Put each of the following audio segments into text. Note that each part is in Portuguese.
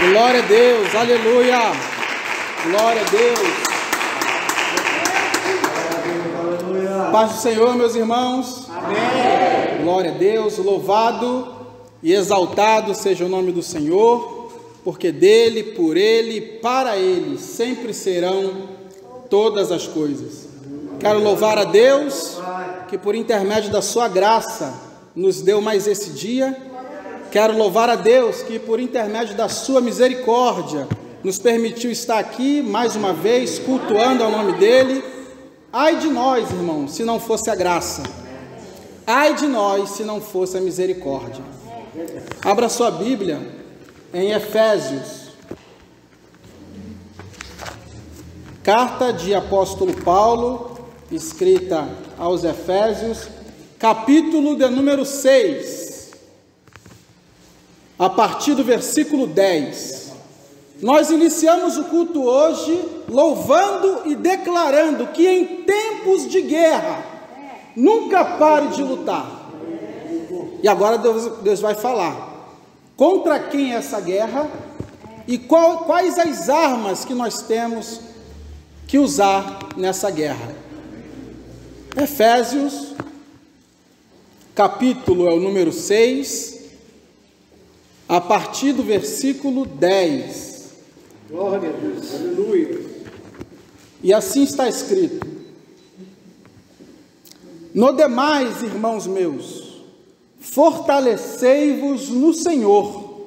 Glória a Deus, aleluia. Glória a Deus. Paz do Senhor, meus irmãos. Amém. Glória a Deus, louvado e exaltado seja o nome do Senhor, porque dele, por ele, para ele, sempre serão todas as coisas. Quero louvar a Deus, que por intermédio da sua graça, nos deu mais esse dia. Quero louvar a Deus, que por intermédio da sua misericórdia, nos permitiu estar aqui, mais uma vez, cultuando ao nome dele. Ai de nós, irmãos, se não fosse a graça. Ai de nós, se não fosse a misericórdia. Abra sua Bíblia em Efésios. Carta de apóstolo Paulo, escrita aos Efésios, capítulo de número 6, a partir do versículo 10. Nós iniciamos o culto hoje louvando e declarando que em tempos de guerra, nunca pare de lutar. E agora Deus vai falar contra quem é essa guerra e quais as armas que nós temos que usar nessa guerra. Efésios, capítulo é o número 6, a partir do versículo 10. Glória a Deus, aleluia. E assim está escrito: no demais, irmãos meus, fortalecei-vos no Senhor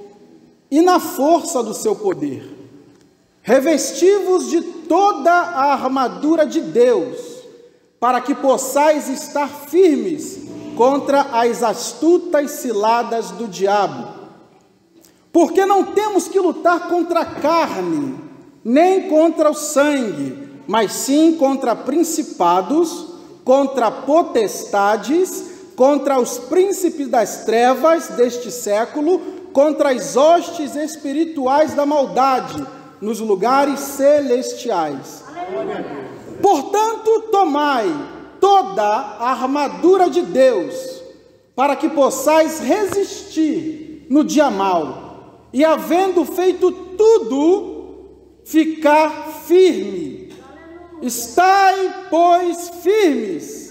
e na força do seu poder. Revesti-vos de toda a armadura de Deus, para que possais estar firmes contra as astutas ciladas do diabo. Porque não temos que lutar contra a carne, nem contra o sangue, mas sim contra principados, contra potestades, contra os príncipes das trevas deste século, contra as hostes espirituais da maldade nos lugares celestiais. Portanto, tomai toda a armadura de Deus, para que possais resistir no dia mau, e havendo feito tudo, ficar firme. Estai, pois, firmes,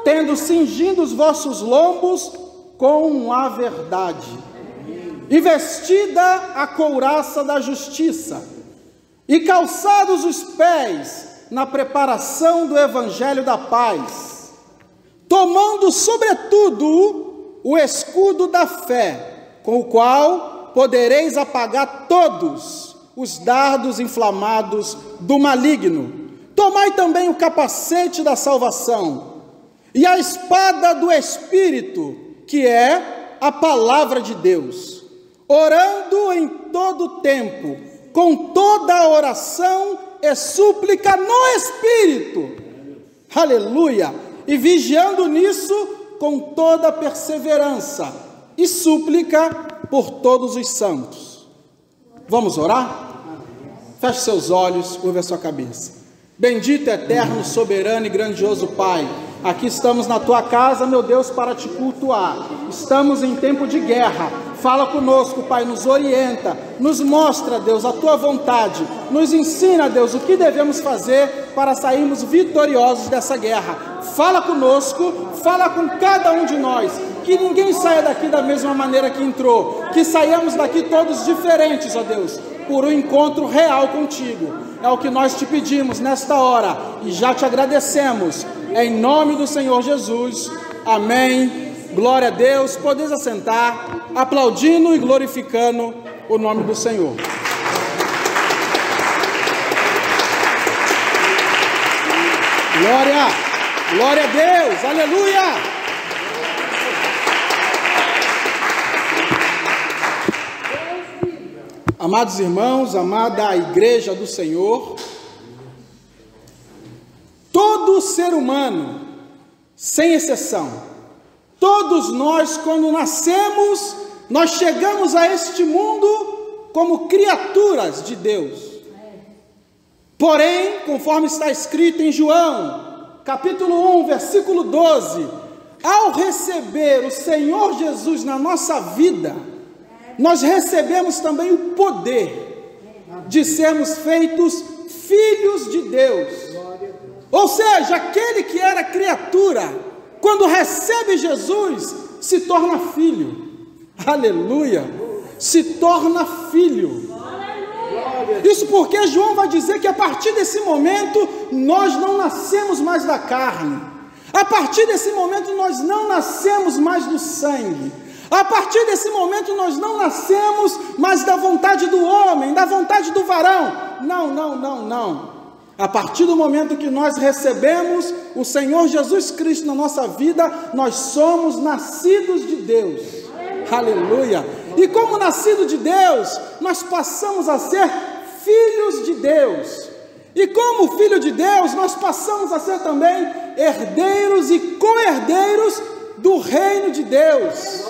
tendo cingido os vossos lombos com a verdade, e vestida a couraça da justiça, e calçados os pés na preparação do evangelho da paz, tomando sobretudo o escudo da fé, com o qual podereis apagar todos os dardos inflamados do maligno. Tomai também o capacete da salvação e a espada do Espírito, que é a palavra de Deus, orando em todo tempo, com toda a oração e súplica no Espírito, aleluia, e vigiando nisso com toda perseverança e súplica por todos os santos. Vamos orar? Feche seus olhos, curva a sua cabeça. Bendito, eterno, soberano e grandioso Pai, aqui estamos na tua casa, meu Deus, para te cultuar. Estamos em tempo de guerra. Fala conosco, Pai, nos orienta, nos mostra, Deus, a tua vontade, nos ensina, Deus, o que devemos fazer para sairmos vitoriosos dessa guerra. Fala conosco, fala com cada um de nós, que ninguém saia daqui da mesma maneira que entrou, que saiamos daqui todos diferentes, ó Deus, por um encontro real contigo. É o que nós te pedimos nesta hora e já te agradecemos, em nome do Senhor Jesus, amém. Glória a Deus. Podeis assentar, aplaudindo e glorificando o nome do Senhor. Glória, glória a Deus, aleluia. Amados irmãos, amada igreja do Senhor, todo ser humano, sem exceção, todos nós, quando nascemos, nós chegamos a este mundo como criaturas de Deus. Porém, conforme está escrito em João, capítulo 1, versículo 12, ao receber o Senhor Jesus na nossa vida, nós recebemos também o poder de sermos feitos filhos de Deus. Ou seja, aquele que era criatura, quando recebe Jesus, se torna filho. Aleluia! Se torna filho. Isso porque João vai dizer que a partir desse momento nós não nascemos mais da carne. A partir desse momento nós não nascemos mais do sangue. A partir desse momento nós não nascemos mais da vontade do homem, da vontade do varão. Não. A partir do momento que nós recebemos o Senhor Jesus Cristo na nossa vida, nós somos nascidos de Deus. Aleluia! E como nascido de Deus, nós passamos a ser filhos de Deus. E como filho de Deus, nós passamos a ser também herdeiros e co-herdeiros do reino de Deus.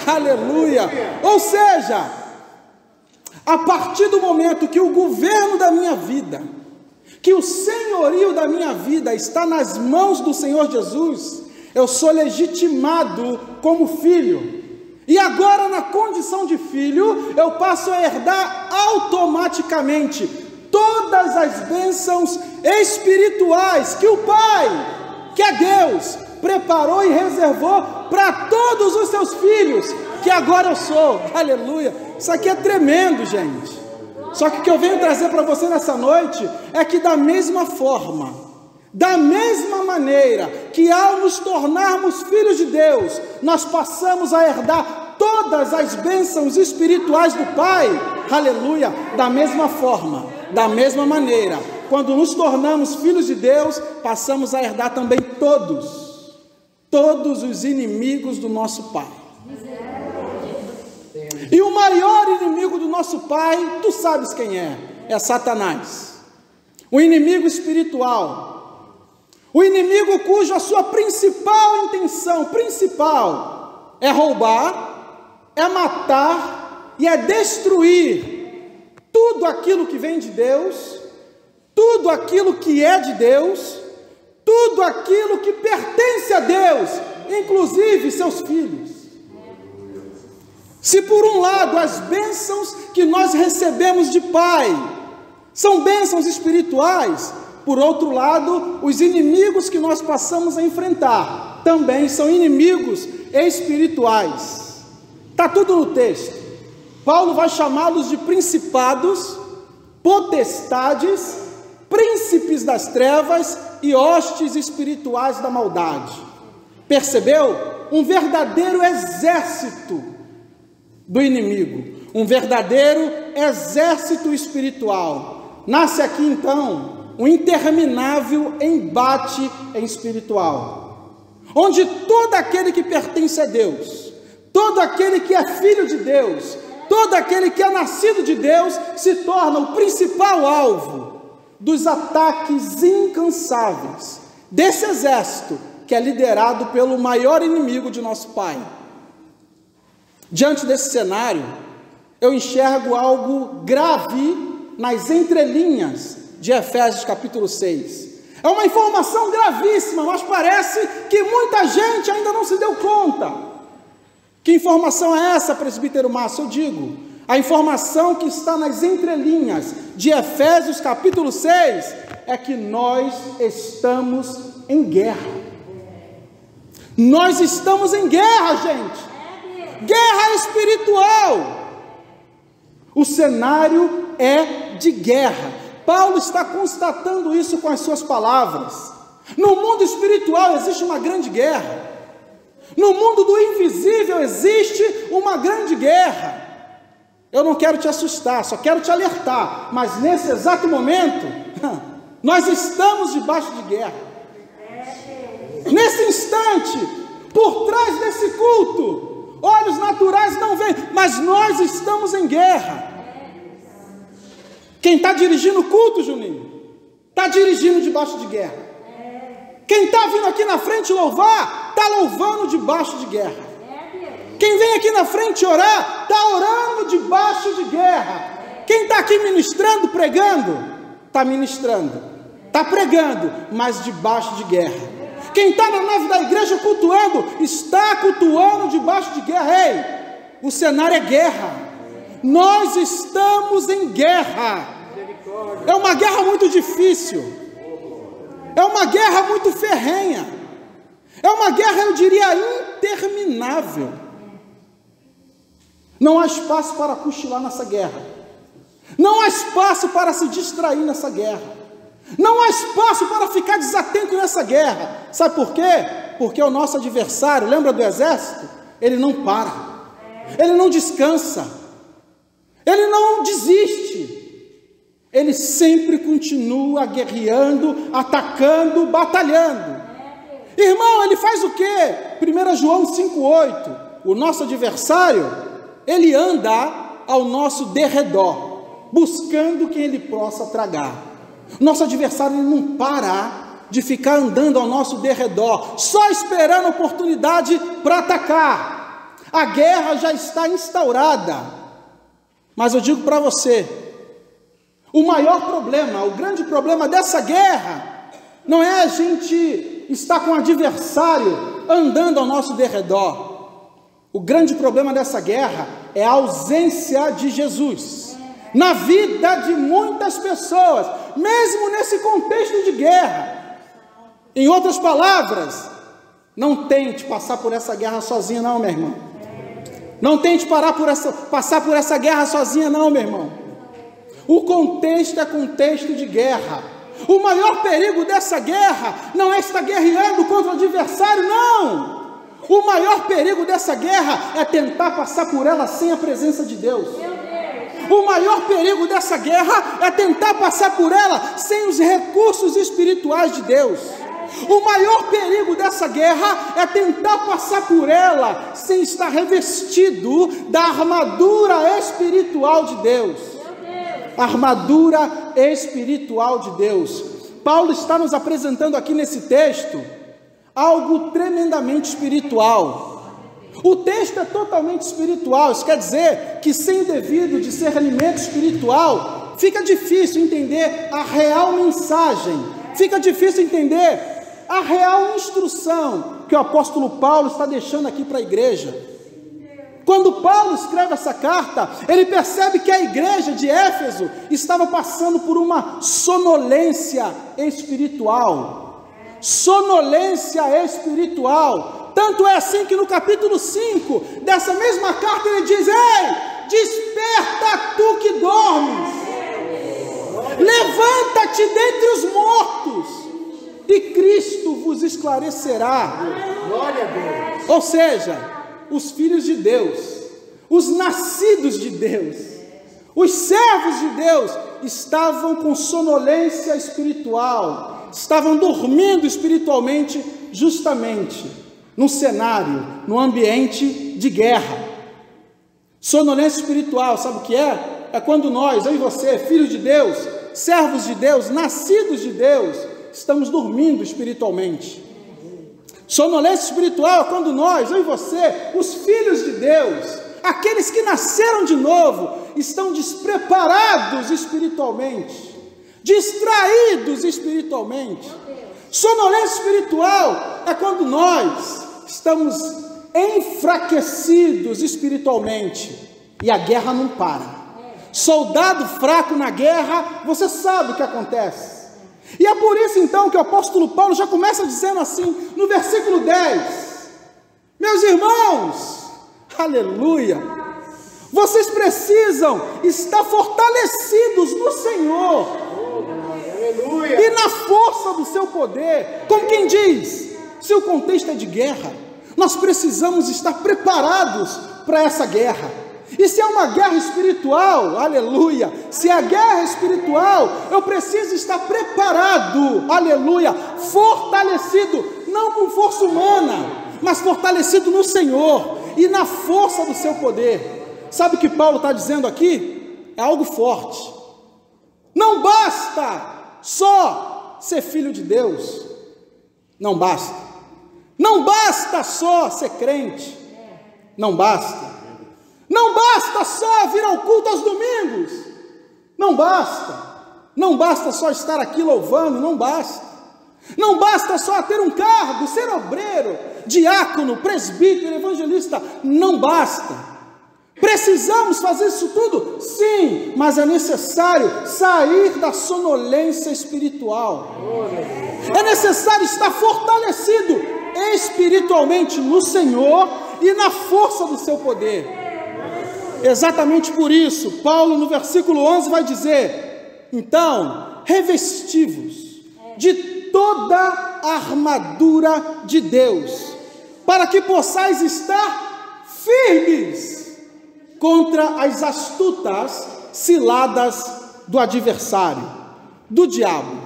Aleluia! Ou seja, a partir do momento que o governo da minha vida, que o senhorio da minha vida está nas mãos do Senhor Jesus, eu sou legitimado como filho. E agora, na condição de filho, eu passo a herdar automaticamente todas as bênçãos espirituais que o Pai, que é Deus, preparou e reservou para todos os seus filhos, que agora eu sou. Aleluia! Isso aqui é tremendo, gente. Só que o que eu venho trazer para você nessa noite é que da mesma forma, da mesma maneira que ao nos tornarmos filhos de Deus, nós passamos a herdar todas as bênçãos espirituais do Pai, aleluia, da mesma forma, da mesma maneira, quando nos tornamos filhos de Deus, passamos a herdar também todos os inimigos do nosso Pai. E o maior inimigo do nosso Pai, tu sabes quem é? É Satanás. O inimigo espiritual. O inimigo cuja sua principal intenção, é roubar, é matar e é destruir tudo aquilo que vem de Deus, tudo aquilo que é de Deus, tudo aquilo que pertence a Deus, inclusive seus filhos. Se por um lado as bênçãos que nós recebemos de Pai são bênçãos espirituais, por outro lado, os inimigos que nós passamos a enfrentar também são inimigos espirituais. Está tudo no texto. Paulo vai chamá-los de principados, potestades, príncipes das trevas e hostes espirituais da maldade. Percebeu? Um verdadeiro exército do inimigo, um verdadeiro exército espiritual. Nasce aqui então um interminável embate espiritual, onde todo aquele que pertence a Deus, todo aquele que é filho de Deus, todo aquele que é nascido de Deus, se torna o principal alvo dos ataques incansáveis desse exército que é liderado pelo maior inimigo de nosso Pai. Diante desse cenário, eu enxergo algo grave nas entrelinhas de Efésios capítulo 6. É uma informação gravíssima, mas parece que muita gente ainda não se deu conta. Que informação é essa, presbítero Márcio? Eu digo, a informação que está nas entrelinhas de Efésios capítulo 6 é que nós estamos em guerra. Nós estamos em guerra, gente. Guerra espiritual. O cenário é de guerra. Paulo está constatando isso com as suas palavras. No mundo espiritual existe uma grande guerra. No mundo do invisível existe uma grande guerra. Eu não quero te assustar, só quero te alertar. Mas nesse exato momento, nós estamos debaixo de guerra. Nesse instante, por trás desse culto, olhos naturais não veem, mas nós estamos em guerra. Quem está dirigindo o culto, Juninho, está dirigindo debaixo de guerra. Quem está vindo aqui na frente louvar, está louvando debaixo de guerra. Quem vem aqui na frente orar, está orando debaixo de guerra. Quem está aqui ministrando, pregando, está ministrando, está pregando, mas debaixo de guerra. Quem está na nave da igreja cultuando, está cultuando debaixo de guerra. Ei, o cenário é guerra. Nós estamos em guerra. É uma guerra muito difícil. É uma guerra muito ferrenha. É uma guerra, eu diria, interminável. Não há espaço para cochilar nessa guerra. Não há espaço para se distrair nessa guerra. Não há espaço para ficar desatento nessa guerra. Sabe por quê? Porque o nosso adversário, lembra do exército? Ele não para. Ele não descansa. Ele não desiste. Ele sempre continua guerreando, atacando, batalhando. Irmão, ele faz o quê? 1 João 5,8. O nosso adversário, ele anda ao nosso derredor, buscando quem ele possa tragar. Nosso adversário, ele não para de ficar andando ao nosso derredor, só esperando a oportunidade para atacar. A guerra já está instaurada. Mas eu digo para você, o maior problema, o grande problema dessa guerra, não é a gente estar com o adversário andando ao nosso derredor. O grande problema dessa guerra é a ausência de Jesus na vida de muitas pessoas, mesmo nesse contexto de guerra. Em outras palavras, não tente passar por essa guerra sozinho não, meu irmão. Não tente passar por essa guerra sozinha não, meu irmão. O contexto é contexto de guerra. O maior perigo dessa guerra não é estar guerreando contra o adversário, não. O maior perigo dessa guerra é tentar passar por ela sem a presença de Deus. O maior perigo dessa guerra é tentar passar por ela sem os recursos espirituais de Deus. O maior perigo dessa guerra é tentar passar por ela sem estar revestido da armadura espiritual de Deus. Armadura espiritual de Deus. Paulo está nos apresentando aqui nesse texto algo tremendamente espiritual. O texto é totalmente espiritual. Isso quer dizer que sem o devido discernimento espiritual, fica difícil entender a real mensagem, fica difícil entender a real instrução que o apóstolo Paulo está deixando aqui para a igreja. Quando Paulo escreve essa carta, ele percebe que a igreja de Éfeso estava passando por uma sonolência espiritual. Sonolência espiritual. Tanto é assim que no capítulo 5 dessa mesma carta ele diz: ei, desperta tu que dormes, levanta-te dentre os mortos, e Cristo vos esclarecerá. Glória a Deus. Ou seja, os filhos de Deus, os nascidos de Deus, os servos de Deus estavam com sonolência espiritual, estavam dormindo espiritualmente, justamente no cenário, no ambiente de guerra. Sonolência espiritual, sabe o que é? É quando nós, eu e você, filhos de Deus, servos de Deus, nascidos de Deus, estamos dormindo espiritualmente. Sonolência espiritual é quando nós, eu e você, os filhos de Deus, aqueles que nasceram de novo, estão despreparados espiritualmente, distraídos espiritualmente. Sonolência espiritual é quando nós estamos enfraquecidos espiritualmente e a guerra não para. Soldado fraco na guerra, você sabe o que acontece. E é por isso então que o apóstolo Paulo já começa dizendo assim, no versículo 10: meus irmãos, aleluia, vocês precisam estar fortalecidos no Senhor, aleluia, e na força do seu poder. Como quem diz, se o contexto é de guerra, nós precisamos estar preparados para essa guerra. E se é uma guerra espiritual, aleluia, se é guerra espiritual, eu preciso estar preparado, aleluia, fortalecido, não com força humana, mas fortalecido no Senhor e na força do seu poder. Sabe o que Paulo está dizendo aqui? É algo forte. Não basta só ser filho de Deus, não basta. Não basta só ser crente, não basta. Não basta só vir ao culto aos domingos, não basta. Não basta só estar aqui louvando, não basta. Não basta só ter um cargo, ser obreiro, diácono, presbítero, evangelista, não basta. Precisamos fazer isso tudo? Sim, mas é necessário sair da sonolência espiritual. É necessário estar fortalecido espiritualmente no Senhor e na força do seu poder. Exatamente por isso, Paulo no versículo 11 vai dizer: então, revesti-vos de toda a armadura de Deus, para que possais estar firmes contra as astutas ciladas do adversário, do diabo.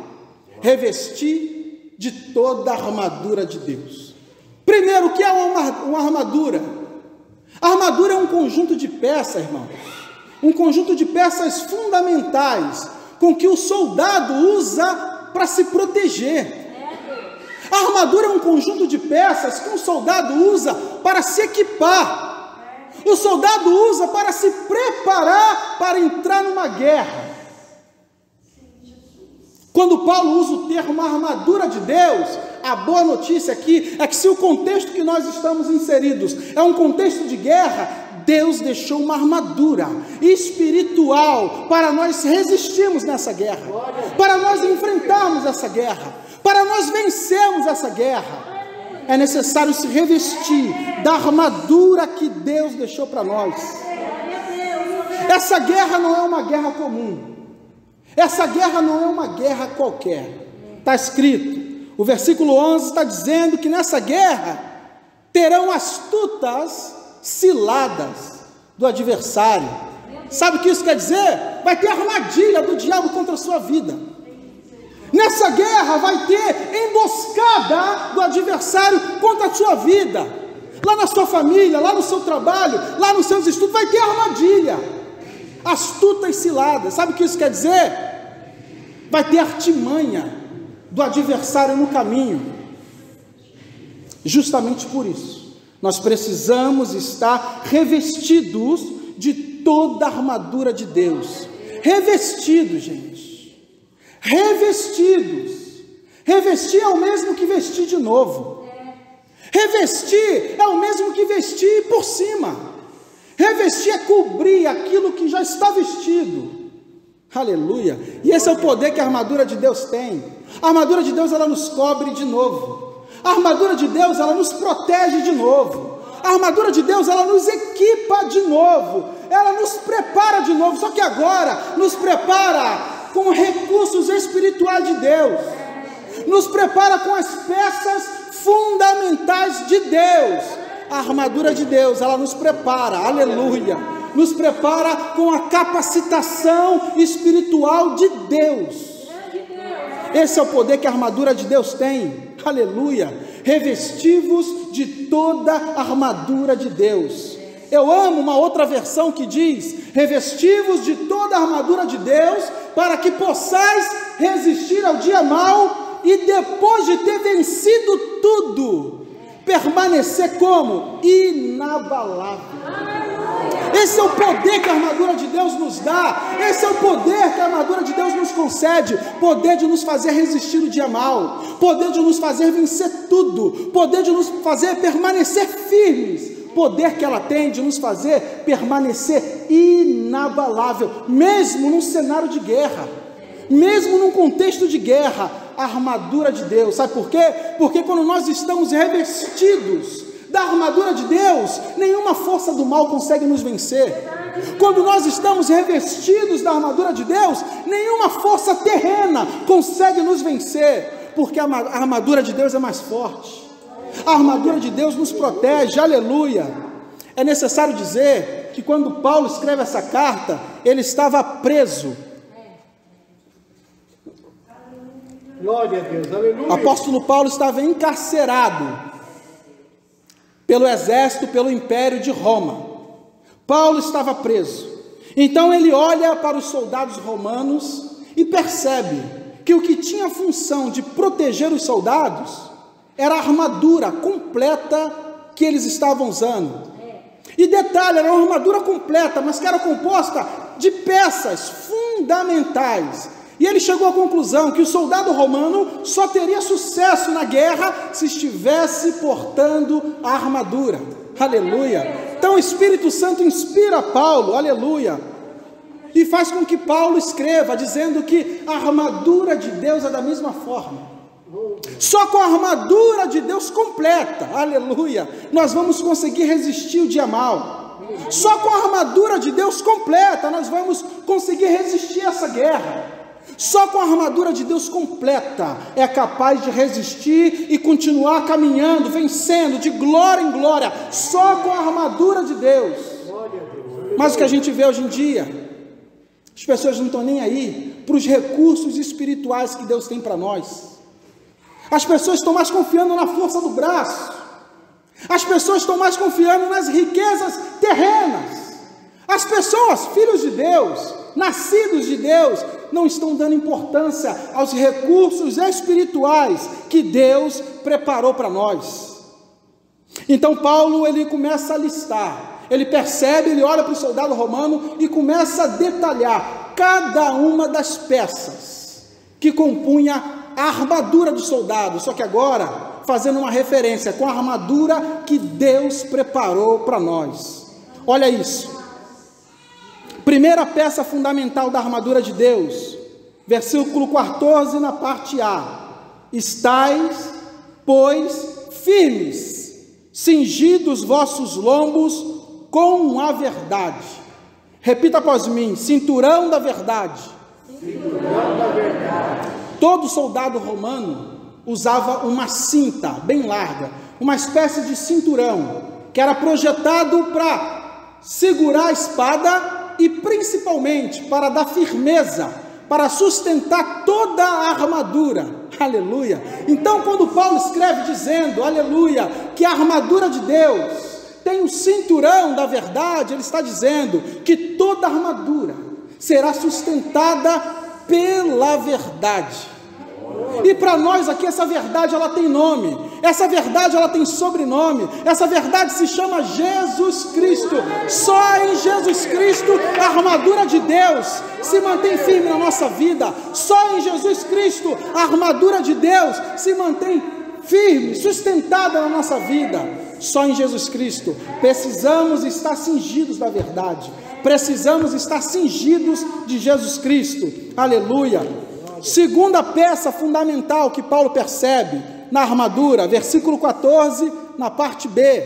Revestir de toda a armadura de Deus. Primeiro, o que é uma armadura? A armadura é um conjunto de peças, irmãos, um conjunto de peças fundamentais com que o soldado usa para se proteger. A armadura é um conjunto de peças que um soldado usa para se equipar. O soldado usa para se preparar para entrar numa guerra. Quando Paulo usa o termo armadura de Deus, a boa notícia aqui é que se o contexto que nós estamos inseridos é um contexto de guerra, Deus deixou uma armadura espiritual para nós resistirmos nessa guerra, para nós enfrentarmos essa guerra, para nós vencermos essa guerra. É necessário se revestir da armadura que Deus deixou para nós. Essa guerra não é uma guerra comum. Essa guerra não é uma guerra qualquer. Está escrito, o versículo 11 está dizendo que nessa guerra terão astutas ciladas do adversário. Sabe o que isso quer dizer? Vai ter armadilha do diabo contra a sua vida. Nessa guerra vai ter emboscada do adversário contra a sua vida. Lá na sua família, lá no seu trabalho, lá nos seus estudos, vai ter armadilha. Astutas ciladas. Sabe o que isso quer dizer? Vai ter artimanha do adversário no caminho. Justamente por isso, nós precisamos estar revestidos de toda a armadura de Deus. Revestidos, gente. Revestidos. Revestir é o mesmo que vestir de novo. Revestir é o mesmo que vestir por cima. Revestir é cobrir aquilo que já está vestido. Aleluia. E esse é o poder que a armadura de Deus tem. A armadura de Deus, ela nos cobre de novo. A armadura de Deus, ela nos protege de novo. A armadura de Deus, ela nos equipa de novo. Ela nos prepara de novo. Só que agora nos prepara com recursos espirituais de Deus, nos prepara com as peças fundamentais de Deus. A armadura de Deus, ela nos prepara, aleluia, nos prepara com a capacitação espiritual de Deus. Esse é o poder que a armadura de Deus tem, aleluia. Revesti-vos de toda a armadura de Deus. Eu amo uma outra versão que diz: revesti-vos de toda a armadura de Deus, para que possais resistir ao dia mau e depois de ter vencido tudo, permanecer como? Inabalável. Esse é o poder que a armadura de Deus nos dá. Esse é o poder que a armadura de Deus nos concede. Poder de nos fazer resistir o dia mau, poder de nos fazer vencer tudo, poder de nos fazer permanecer firmes. Poder que ela tem de nos fazer permanecer inabalável, mesmo num cenário de guerra, mesmo num contexto de guerra. A armadura de Deus, sabe por quê? Porque quando nós estamos revestidos da armadura de Deus, nenhuma força do mal consegue nos vencer. Quando nós estamos revestidos da armadura de Deus, nenhuma força terrena consegue nos vencer, porque a armadura de Deus é mais forte. A armadura de Deus nos protege, aleluia. É necessário dizer que quando Paulo escreve essa carta, ele estava preso. Glória a Deus, aleluia. O apóstolo Paulo estava encarcerado pelo exército, pelo império de Roma. Paulo estava preso. Então ele olha para os soldados romanos e percebe que o que tinha a função de proteger os soldados era a armadura completa que eles estavam usando. E detalhe, era uma armadura completa, mas que era composta de peças fundamentais. E ele chegou à conclusão que o soldado romano só teria sucesso na guerra se estivesse portando a armadura. aleluia. Então o Espírito Santo inspira Paulo, aleluia, e faz com que Paulo escreva, dizendo que a armadura de Deus é da mesma forma. Só com a armadura de Deus completa, aleluia, nós vamos conseguir resistir o dia mal. Só com a armadura de Deus completa, nós vamos conseguir resistir essa guerra. Só com a armadura de Deus completa é capaz de resistir e continuar caminhando, vencendo de glória em glória, só com a armadura de Deus. Mas o que a gente vê hoje em dia, as pessoas não estão nem aí para os recursos espirituais que Deus tem para nós. As pessoas estão mais confiando na força do braço. As pessoas estão mais confiando nas riquezas terrenas. As pessoas, filhos de Deus, nascidos de Deus, não estão dando importância aos recursos espirituais que Deus preparou para nós. Então Paulo, ele começa a listar, ele percebe, ele olha para o soldado romano e começa a detalhar cada uma das peças que compunha a armadura do soldado, só que agora fazendo uma referência com a armadura que Deus preparou para nós. Olha isso. Primeira peça fundamental da armadura de Deus, versículo 14 na parte A: estais, pois, firmes, cingidos vossos lombos com a verdade. Repita após mim: cinturão da verdade. Cinturão da verdade. Todo soldado romano usava uma cinta bem larga, uma espécie de cinturão, que era projetado para segurar a espada e principalmente para dar firmeza, para sustentar toda a armadura, aleluia. Então quando Paulo escreve dizendo, aleluia, que a armadura de Deus tem o cinturão da verdade, ele está dizendo que toda a armadura será sustentada pela verdade. E para nós aqui essa verdade ela tem nome, essa verdade ela tem sobrenome, essa verdade se chama Jesus Cristo. Só em Jesus Cristo a armadura de Deus se mantém firme na nossa vida. Só em Jesus Cristo a armadura de Deus se mantém firme, sustentada na nossa vida. Só em Jesus Cristo precisamos estar cingidos da verdade, precisamos estar cingidos de Jesus Cristo, aleluia. Segunda peça fundamental que Paulo percebe na armadura, versículo 14, na parte B: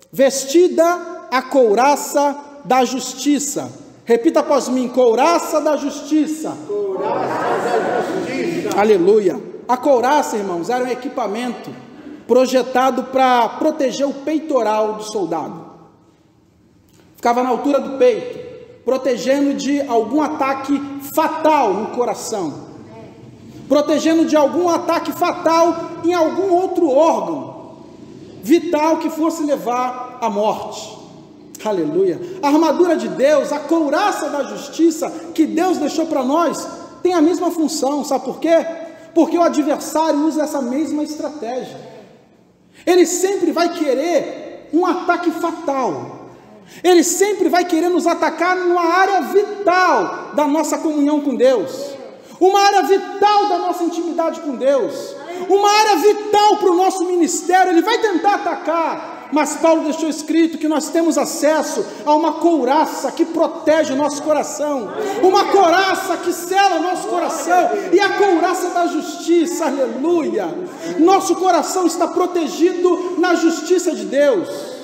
vestida a couraça da justiça. Repita após mim: couraça da justiça. Couraça da justiça. Aleluia. A couraça, irmãos, era um equipamento projetado para proteger o peitoral do soldado. Ficava na altura do peito, protegendo de algum ataque fatal no coração, protegendo de algum ataque fatal em algum outro órgão vital que fosse levar à morte. Aleluia. A armadura de Deus, a couraça da justiça que Deus deixou para nós, tem a mesma função. Sabe por quê? Porque o adversário usa essa mesma estratégia. Ele sempre vai querer um ataque fatal. Ele sempre vai querer nos atacar numa área vital da nossa comunhão com Deus, uma área vital da nossa intimidade com Deus, uma área vital para o nosso ministério. Ele vai tentar atacar, mas Paulo deixou escrito que nós temos acesso a uma couraça que protege o nosso coração, uma couraça que sela o nosso coração, e a couraça da justiça, aleluia. Nosso coração está protegido na justiça de Deus.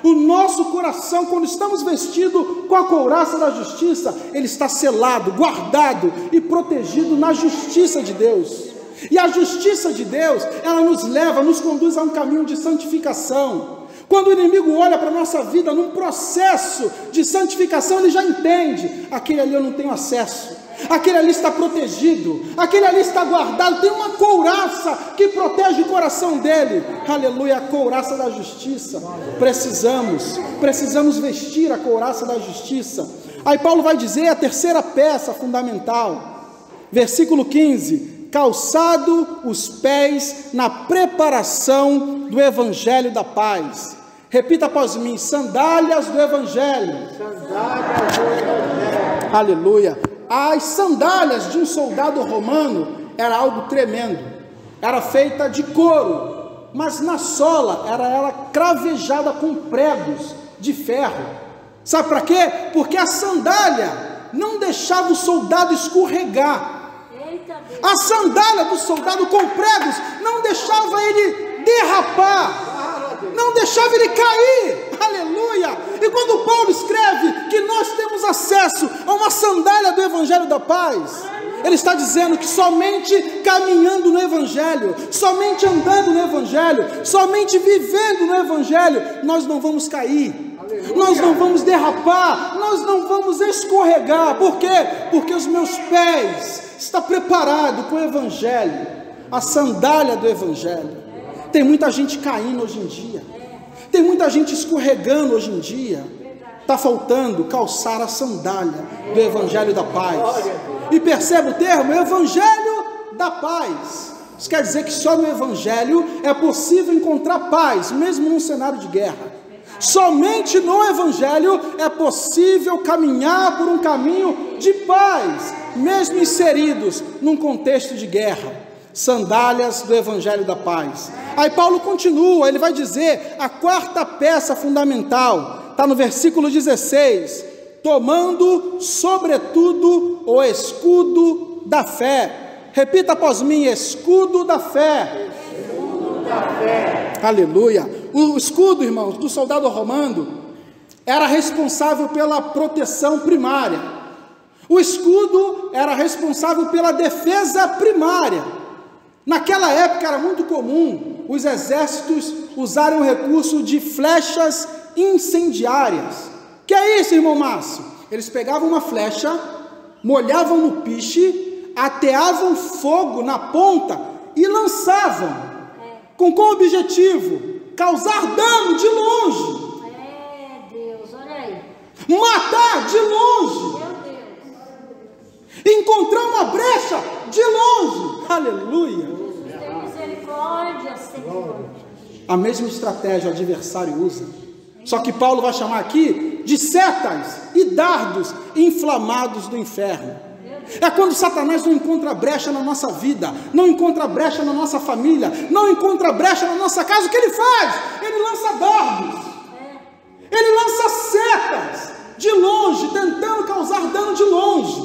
O nosso coração, quando estamos vestidos com a couraça da justiça, ele está selado, guardado e protegido na justiça de Deus. E a justiça de Deus, ela nos leva, nos conduz a um caminho de santificação. Quando o inimigo olha para a nossa vida num processo de santificação, ele já entende: aquele ali eu não tenho acesso, aquele ali está protegido, aquele ali está guardado, tem uma couraça que protege o coração dele, aleluia, a couraça da justiça. Precisamos vestir a couraça da justiça. Aí Paulo vai dizer a terceira peça fundamental, versículo 15: calçado os pés na preparação do evangelho da paz. Repita após mim: sandálias do evangelho. Sandálias do evangelho. Aleluia. As sandálias de um soldado romano era algo tremendo. Era feita de couro, mas na sola era ela cravejada com pregos de ferro. Sabe para quê? Porque a sandália não deixava o soldado escorregar. A sandália do soldado com pregos não deixava ele derrapar, não deixava ele cair. Aleluia! E quando Paulo escreve que nós temos acesso a uma sandália do Evangelho da Paz, ele está dizendo que somente caminhando no Evangelho, somente andando no Evangelho, somente vivendo no Evangelho, nós não vamos cair, nós não vamos derrapar, nós não vamos escorregar. Por quê? Porque os meus pés estão preparados com o Evangelho, a sandália do Evangelho. Tem muita gente caindo hoje em dia, tem muita gente escorregando hoje em dia. Está faltando calçar a sandália do Evangelho da Paz. E percebe o termo? Evangelho da Paz. Isso quer dizer que só no Evangelho é possível encontrar paz, mesmo num cenário de guerra. Somente no Evangelho é possível caminhar por um caminho de paz, mesmo inseridos num contexto de guerra. Sandálias do Evangelho da Paz. Aí Paulo continua, ele vai dizer a quarta peça fundamental, está no versículo 16, tomando sobretudo o escudo da fé. Repita após mim: escudo da fé. Escudo da fé. Aleluia. O escudo, irmãos, do soldado romano era responsável pela proteção primária. O escudo era responsável pela defesa primária. Naquela época era muito comum os exércitos usarem o recurso de flechas incendiárias. Que é isso, irmão Márcio? Eles pegavam uma flecha, molhavam no piche, ateavam fogo na ponta e lançavam. Com qual objetivo? Causar dano de longe. Deus, olha aí. Matar de longe. Meu Deus. Encontrar uma brecha de longe. Aleluia. Tem misericórdia, Senhor. A mesma estratégia o adversário usa. Só que Paulo vai chamar aqui de setas e dardos inflamados do inferno. É quando Satanás não encontra brecha na nossa vida, não encontra brecha na nossa família, não encontra brecha na nossa casa. O que ele faz? Ele lança dardos, ele lança setas de longe, tentando causar dano de longe,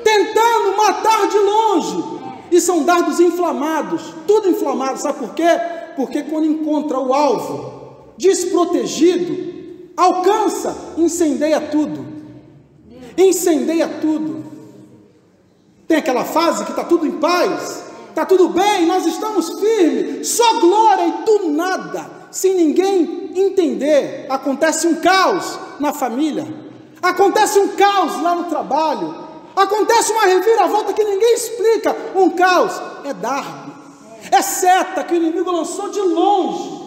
tentando matar de longe. E são dardos inflamados, tudo inflamado. Sabe por quê? Porque quando encontra o alvo desprotegido, alcança, incendeia tudo. Incendeia tudo. Tem aquela fase que está tudo em paz, está tudo bem, nós estamos firmes, só glória, e do nada, sem ninguém entender, acontece um caos na família, acontece um caos lá no trabalho, acontece uma reviravolta que ninguém explica. Um caos é dardo, é seta que o inimigo lançou de longe.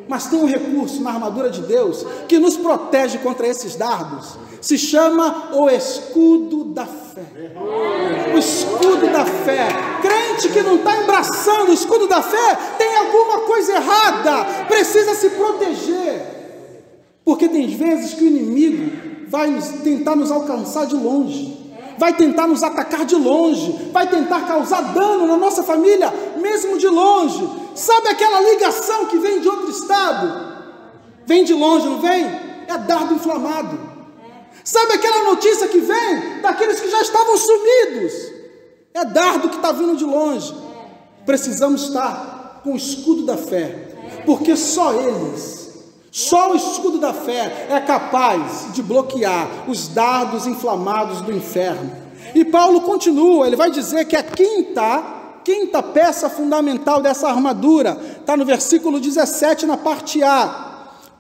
Mas tem um recurso na armadura de Deus que nos protege contra esses dardos. Se chama o escudo da fé. O escudo da fé. Crente que não está embraçando o escudo da fé tem alguma coisa errada, precisa se proteger. Porque tem vezes que o inimigo vai tentar nos alcançar de longe, vai tentar nos atacar de longe, vai tentar causar dano na nossa família, mesmo de longe. Sabe aquela ligação que vem de outro estado? Vem de longe, não vem? É dardo inflamado. Sabe aquela notícia que vem daqueles que já estavam sumidos? É dardo que está vindo de longe. Precisamos estar com o escudo da fé, porque só eles, só o escudo da fé é capaz de bloquear os dardos inflamados do inferno. E Paulo continua, ele vai dizer que a quinta peça fundamental dessa armadura está no versículo 17, na parte A.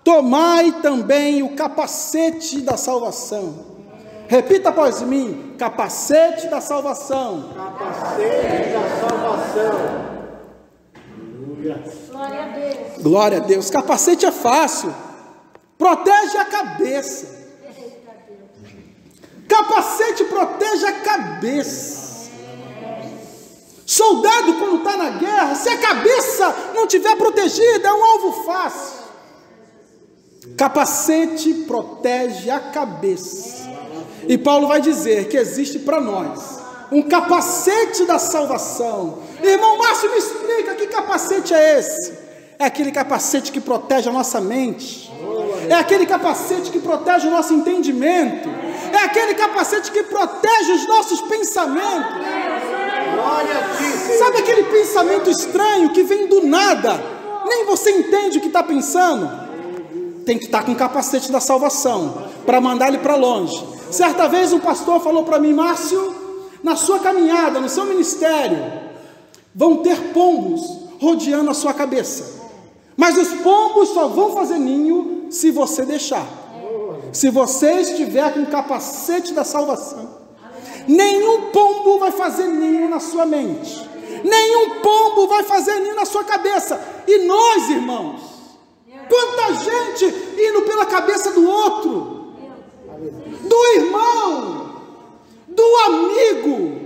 Tomai também o capacete da salvação. Repita após mim: capacete da salvação. Capacete da salvação. Glória a Deus. Glória a Deus. Capacete é fácil, protege a cabeça. Capacete protege a cabeça. Soldado, quando está na guerra, se a cabeça não estiver protegida, é um alvo fácil. Capacete protege a cabeça. E Paulo vai dizer que existe para nós um capacete da salvação. Irmão Márcio, me explica que capacete é esse? É aquele capacete que protege a nossa mente. É aquele capacete que protege o nosso entendimento. É aquele capacete que protege os nossos pensamentos. Glória a ti, Senhor. Sabe aquele pensamento estranho que vem do nada? Nem você entende o que está pensando. Tem que estar com o capacete da salvação para mandar ele para longe. Certa vez um pastor falou para mim: Márcio, na sua caminhada, no seu ministério, vão ter pombos rodeando a sua cabeça. Mas os pombos só vão fazer ninho se você deixar. Se você estiver com o capacete da salvação. Nenhum pombo vai fazer ninho na sua mente. Nenhum pombo vai fazer ninho na sua cabeça. E nós, irmãos, quanta gente indo pela cabeça do outro, do irmão, do amigo.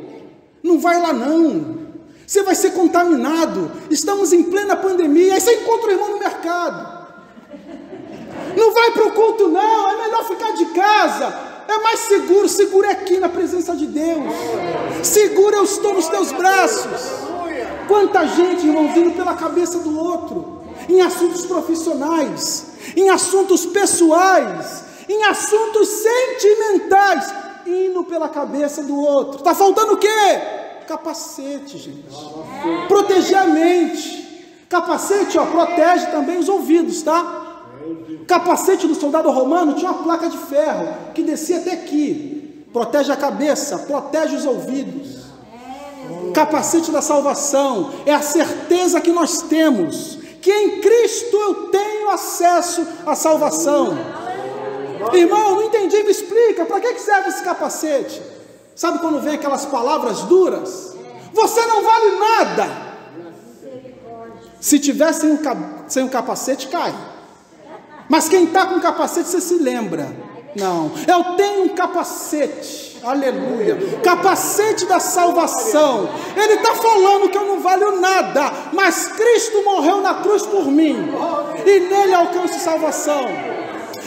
Não vai lá não. Você vai ser contaminado. Estamos em plena pandemia. Aí você encontra o irmão no mercado. Não vai para o culto não. É melhor ficar de casa. É mais seguro. Seguro é aqui na presença de Deus. Seguro eu estou nos teus braços. Quanta gente, irmão, vindo pela cabeça do outro. Em assuntos profissionais. Em assuntos pessoais. Em assuntos sentimentais. Indo pela cabeça do outro. Está faltando o quê? Capacete, gente. Proteger a mente. Capacete, ó, protege também os ouvidos, tá? Capacete do soldado romano tinha uma placa de ferro que descia até aqui. Protege a cabeça, protege os ouvidos. Capacete da salvação é a certeza que nós temos que em Cristo eu tenho acesso à salvação. Irmão, não entendi, me explica, para que serve esse capacete? Sabe quando vem aquelas palavras duras? Você não vale nada. Se tiver sem o capacete, cai. Mas quem está com capacete, você se lembra. Não, eu tenho um capacete. Aleluia. Capacete da salvação. Ele está falando que eu não valho nada, mas Cristo morreu na cruz por mim. E nele alcanço salvação.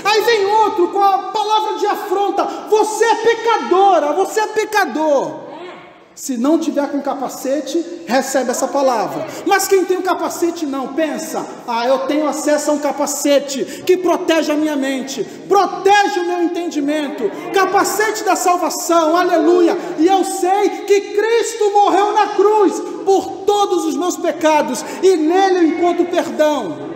Aí vem outro com a palavra de afronta: você é pecadora, você é pecador. Se não tiver com capacete, recebe essa palavra. Mas quem tem o capacete não, pensa: eu tenho acesso a um capacete que protege a minha mente, protege o meu entendimento, capacete da salvação, aleluia. E eu sei que Cristo morreu na cruz por todos os meus pecados, e nele eu encontro perdão.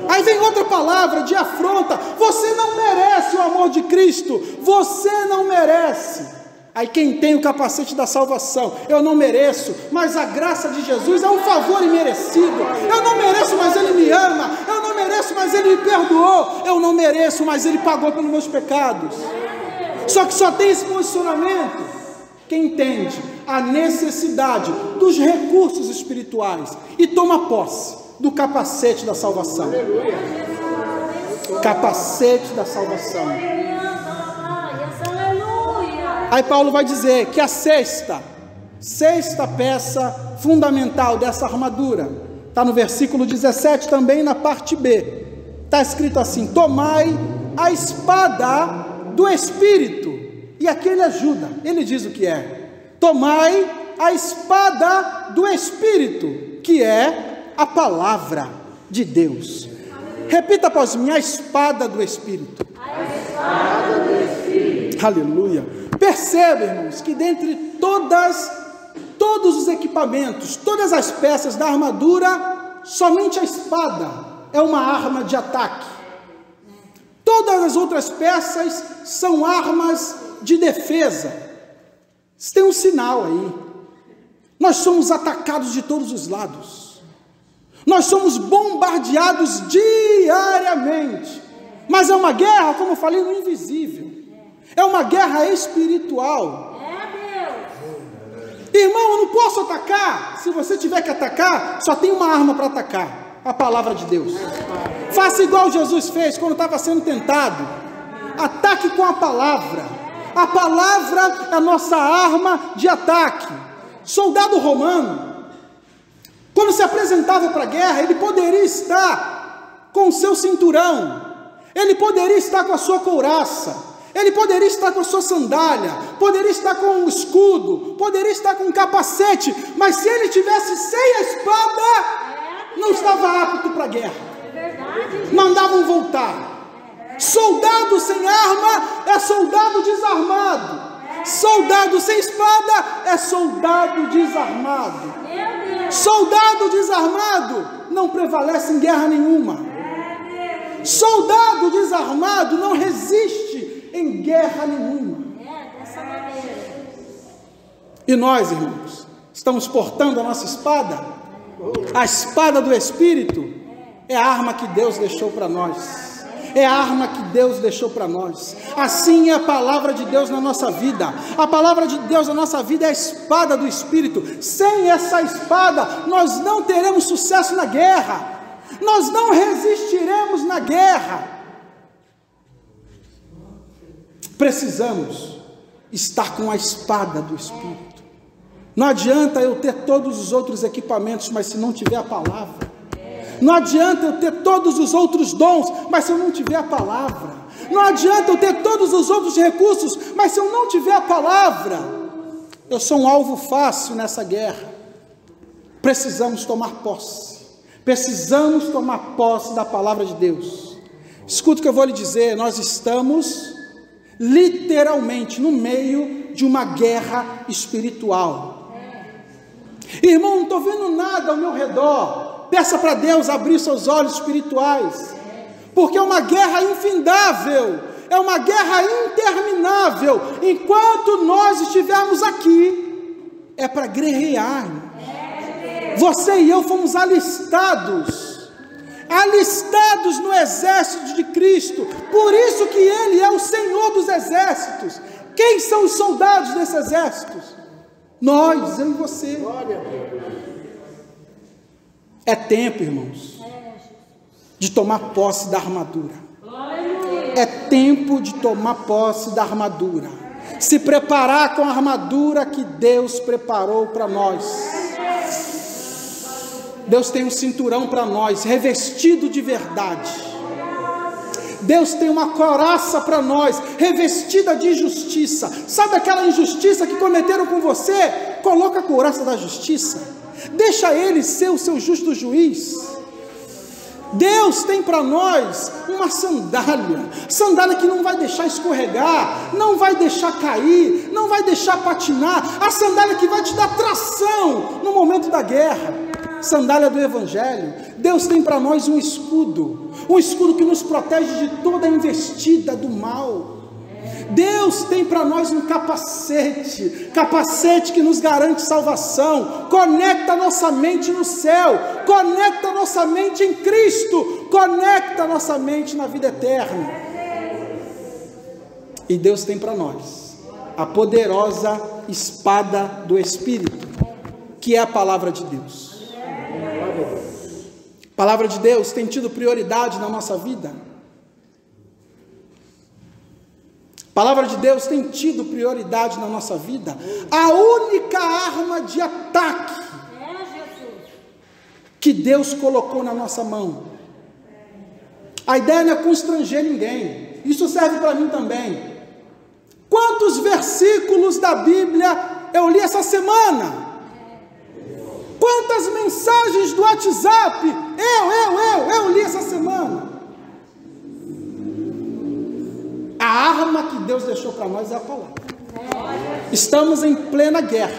Aí vem outra palavra de afronta: você não merece o amor de Cristo, você não merece. Aí quem tem o capacete da salvação: eu não mereço, mas a graça de Jesus é um favor imerecido. Eu não mereço, mas Ele me ama. Eu não mereço, mas Ele me perdoou. Eu não mereço, mas Ele pagou pelos meus pecados. Só que só tem esse posicionamento quem entende a necessidade dos recursos espirituais e toma posse do capacete da salvação. Capacete da salvação. Aí Paulo vai dizer que a sexta peça fundamental dessa armadura está no versículo 17 também, na parte B. Está escrito assim: tomai a espada do Espírito. E aqui ele ajuda, ele diz o que é: tomai a espada do Espírito, que é a palavra de Deus. Repita após mim: a espada do Espírito. A espada do Espírito. Aleluia. Perceba, irmãos, que dentre todos os equipamentos, todas as peças da armadura, somente a espada é uma arma de ataque. Todas as outras peças são armas de defesa. Tem um sinal aí. Nós somos atacados de todos os lados. Nós somos bombardeados diariamente. Mas é uma guerra, como eu falei, no invisível. É uma guerra espiritual. Irmão, eu não posso atacar. Se você tiver que atacar, só tem uma arma para atacar: a palavra de Deus. Faça igual Jesus fez quando estava sendo tentado. Ataque com a palavra. A palavra é a nossa arma de ataque. Soldado romano, quando se apresentava para a guerra, ele poderia estar com o seu cinturão, ele poderia estar com a sua couraça, ele poderia estar com a sua sandália, poderia estar com um escudo, poderia estar com um capacete, mas se ele tivesse sem a espada, não estava apto para a guerra. É verdade. Mandavam voltar. Soldado sem arma é soldado desarmado. Soldado sem espada é soldado desarmado. Meu Deus. Soldado desarmado não prevalece em guerra nenhuma. Soldado desarmado não resiste em guerra nenhuma. É, dessa maneira. E nós, irmãos, estamos portando a nossa espada. A espada do Espírito é a arma que Deus deixou para nós. É a arma que Deus deixou para nós. Assim é a palavra de Deus na nossa vida. A palavra de Deus na nossa vida é a espada do Espírito. Sem essa espada, nós não teremos sucesso na guerra. Nós não resistiremos na guerra. Precisamos estar com a espada do Espírito. Não adianta eu ter todos os outros equipamentos, mas se não tiver a palavra. Não adianta eu ter todos os outros dons, mas se eu não tiver a palavra. Não adianta eu ter todos os outros recursos, mas se eu não tiver a palavra, eu sou um alvo fácil nessa guerra. Precisamos tomar posse. Precisamos tomar posse da palavra de Deus. Escuta o que eu vou lhe dizer. Nós estamos literalmente no meio de uma guerra espiritual. Irmão, não estou vendo nada ao meu redor. Peça para Deus abrir seus olhos espirituais, porque é uma guerra infindável, é uma guerra interminável. Enquanto nós estivermos aqui, é para guerrear. Você e eu fomos alistados no exército de Cristo, por isso que Ele é o Senhor dos exércitos. Quem são os soldados desse exército? Nós, eu e você. É tempo, irmãos, de tomar posse da armadura. É tempo de tomar posse da armadura. Se preparar com a armadura que Deus preparou para nós. Deus tem um cinturão para nós, revestido de verdade. Deus tem uma couraça para nós, revestida de justiça. Sabe aquela injustiça que cometeram com você? Coloca a couraça da justiça. Deixa Ele ser o seu justo juiz. Deus tem para nós uma sandália que não vai deixar escorregar, não vai deixar cair, não vai deixar patinar, a sandália que vai te dar tração no momento da guerra, sandália do Evangelho. Deus tem para nós um escudo que nos protege de toda a investida do mal. Deus tem para nós um capacete que nos garante salvação, conecta nossa mente no céu, conecta nossa mente em Cristo, conecta nossa mente na vida eterna. E Deus tem para nós a poderosa espada do Espírito, que é a palavra de Deus. A palavra de Deus tem tido prioridade na nossa vida. A palavra de Deus tem tido prioridade na nossa vida. A única arma de ataque que Deus colocou na nossa mão. A ideia não é constranger ninguém. Isso serve para mim também. Quantos versículos da Bíblia eu li essa semana? Quantas mensagens do WhatsApp eu li essa semana? A arma que Deus deixou para nós é a palavra. Estamos em plena guerra.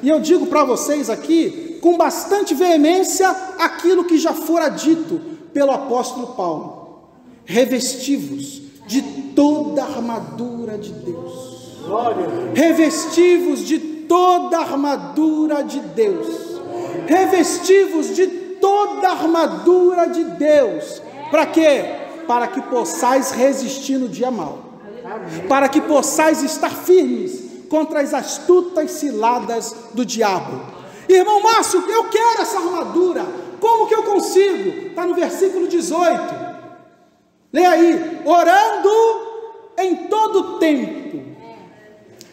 E eu digo para vocês aqui, com bastante veemência, aquilo que já fora dito pelo apóstolo Paulo. Revestivos de toda a armadura de Deus. Revestivos de toda a armadura de Deus. Revestivos de toda a armadura de Deus. Para quê? Para que possais resistir no dia mau. Para que possais estar firmes contra as astutas ciladas do diabo. Irmão Márcio, eu quero essa armadura. Como que eu consigo? Está no versículo 18. Leia aí. Orando em todo tempo.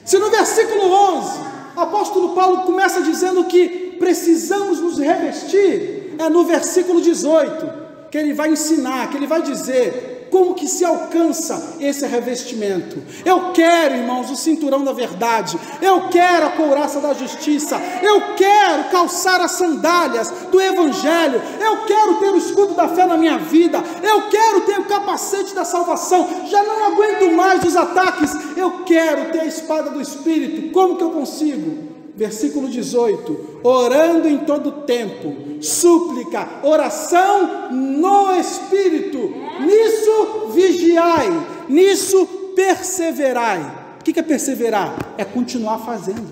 Se no versículo 11, o apóstolo Paulo começa dizendo que precisamos nos revestir, é no versículo 18 que ele vai ensinar, que ele vai dizer: Como que se alcança esse revestimento? Eu quero, irmãos, o cinturão da verdade, eu quero a couraça da justiça, eu quero calçar as sandálias do evangelho, eu quero ter o escudo da fé na minha vida, eu quero ter o capacete da salvação, já não aguento mais os ataques, eu quero ter a espada do Espírito. Como que eu consigo? Versículo 18, orando em todo tempo, súplica, oração no Espírito, nisso vigiai, nisso perseverai. O que é perseverar? É continuar fazendo,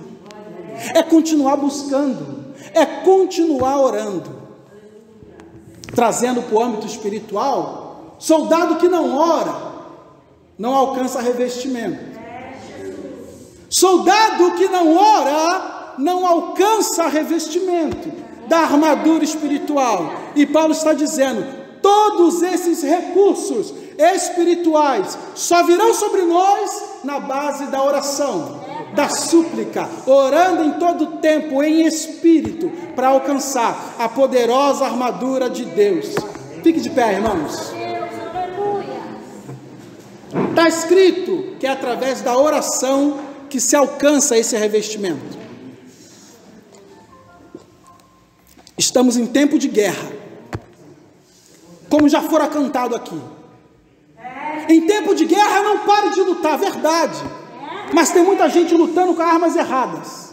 é continuar buscando, é continuar orando. Trazendo para o âmbito espiritual, soldado que não ora, não alcança revestimento. Soldado que não ora, não alcança revestimento da armadura espiritual. E Paulo está dizendo, todos esses recursos espirituais só virão sobre nós na base da oração, da súplica, orando em todo tempo em espírito, para alcançar a poderosa armadura de Deus. Fique de pé, irmãos. Está escrito que é através da oração que se alcança esse revestimento. Estamos em tempo de guerra, como já fora cantado aqui. Em tempo de guerra não pare de lutar, verdade, mas tem muita gente lutando com armas erradas,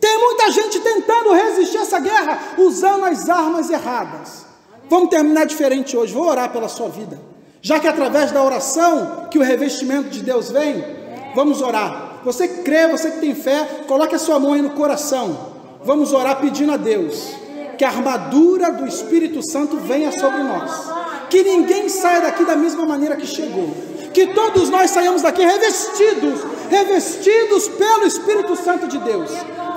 tem muita gente tentando resistir a essa guerra usando as armas erradas. Vamos terminar diferente hoje, vou orar pela sua vida, já que é através da oração que o revestimento de Deus vem. Vamos orar. Você que crê, você que tem fé, coloque a sua mão aí no coração. Vamos orar pedindo a Deus que a armadura do Espírito Santo venha sobre nós, que ninguém saia daqui da mesma maneira que chegou, que todos nós saiamos daqui revestidos pelo Espírito Santo de Deus.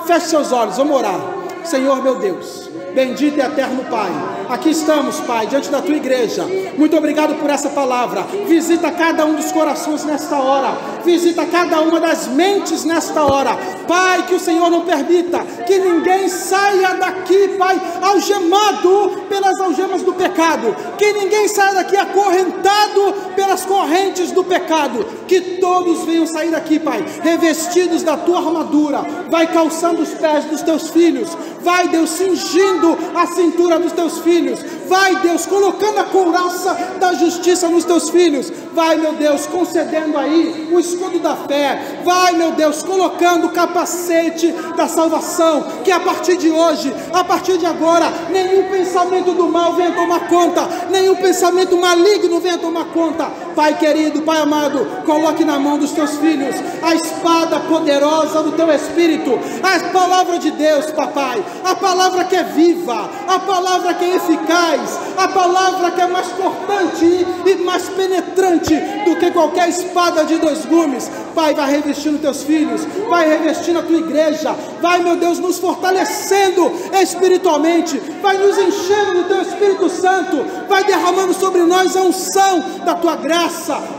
Feche seus olhos, vamos orar. Senhor meu Deus, bendito e eterno Pai, aqui estamos, Pai, diante da Tua igreja. Muito obrigado por essa palavra. Visita cada um dos corações nesta hora, visita cada uma das mentes nesta hora, Pai, que o Senhor não permita que ninguém saia daqui, Pai, algemado pelas algemas do pecado, que ninguém saia daqui acorrentado pelas correntes do pecado, que todos venham sair daqui, Pai, revestidos da Tua armadura. Vai calçando os pés dos Teus filhos, vai, Deus, cingindo a cintura dos Teus filhos, vai, Deus, colocando a couraça da justiça nos Teus filhos, vai, meu Deus, concedendo aí o escudo da fé, vai, meu Deus, colocando o capacete da salvação, que a partir de hoje, a partir de agora, nenhum pensamento do mal venha tomar conta, nenhum pensamento maligno venha tomar conta. Pai querido, Pai amado, coloque na mão dos Teus filhos a espada poderosa do Teu Espírito, a palavra de Deus, papai, a palavra que é viva, a palavra que é eficaz, a palavra que é mais cortante e mais penetrante do que qualquer espada de dois gumes. Pai, vai revestindo Teus filhos, vai revestindo a Tua igreja, vai, meu Deus, nos fortalecendo espiritualmente, vai nos enchendo do Teu Espírito Santo, vai derramando sobre nós a unção da Tua graça.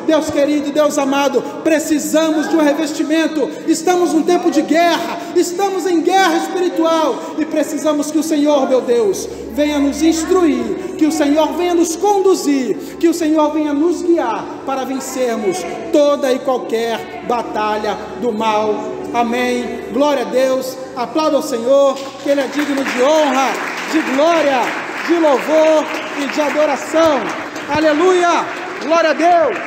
Deus querido, Deus amado, precisamos de um revestimento. Estamos num tempo de guerra, estamos em guerra espiritual e precisamos que o Senhor, meu Deus, venha nos instruir, que o Senhor venha nos conduzir, que o Senhor venha nos guiar para vencermos toda e qualquer batalha do mal. Amém. Glória a Deus. Aplauda ao Senhor, que Ele é digno de honra, de glória, de louvor e de adoração. Aleluia. Glória a Deus.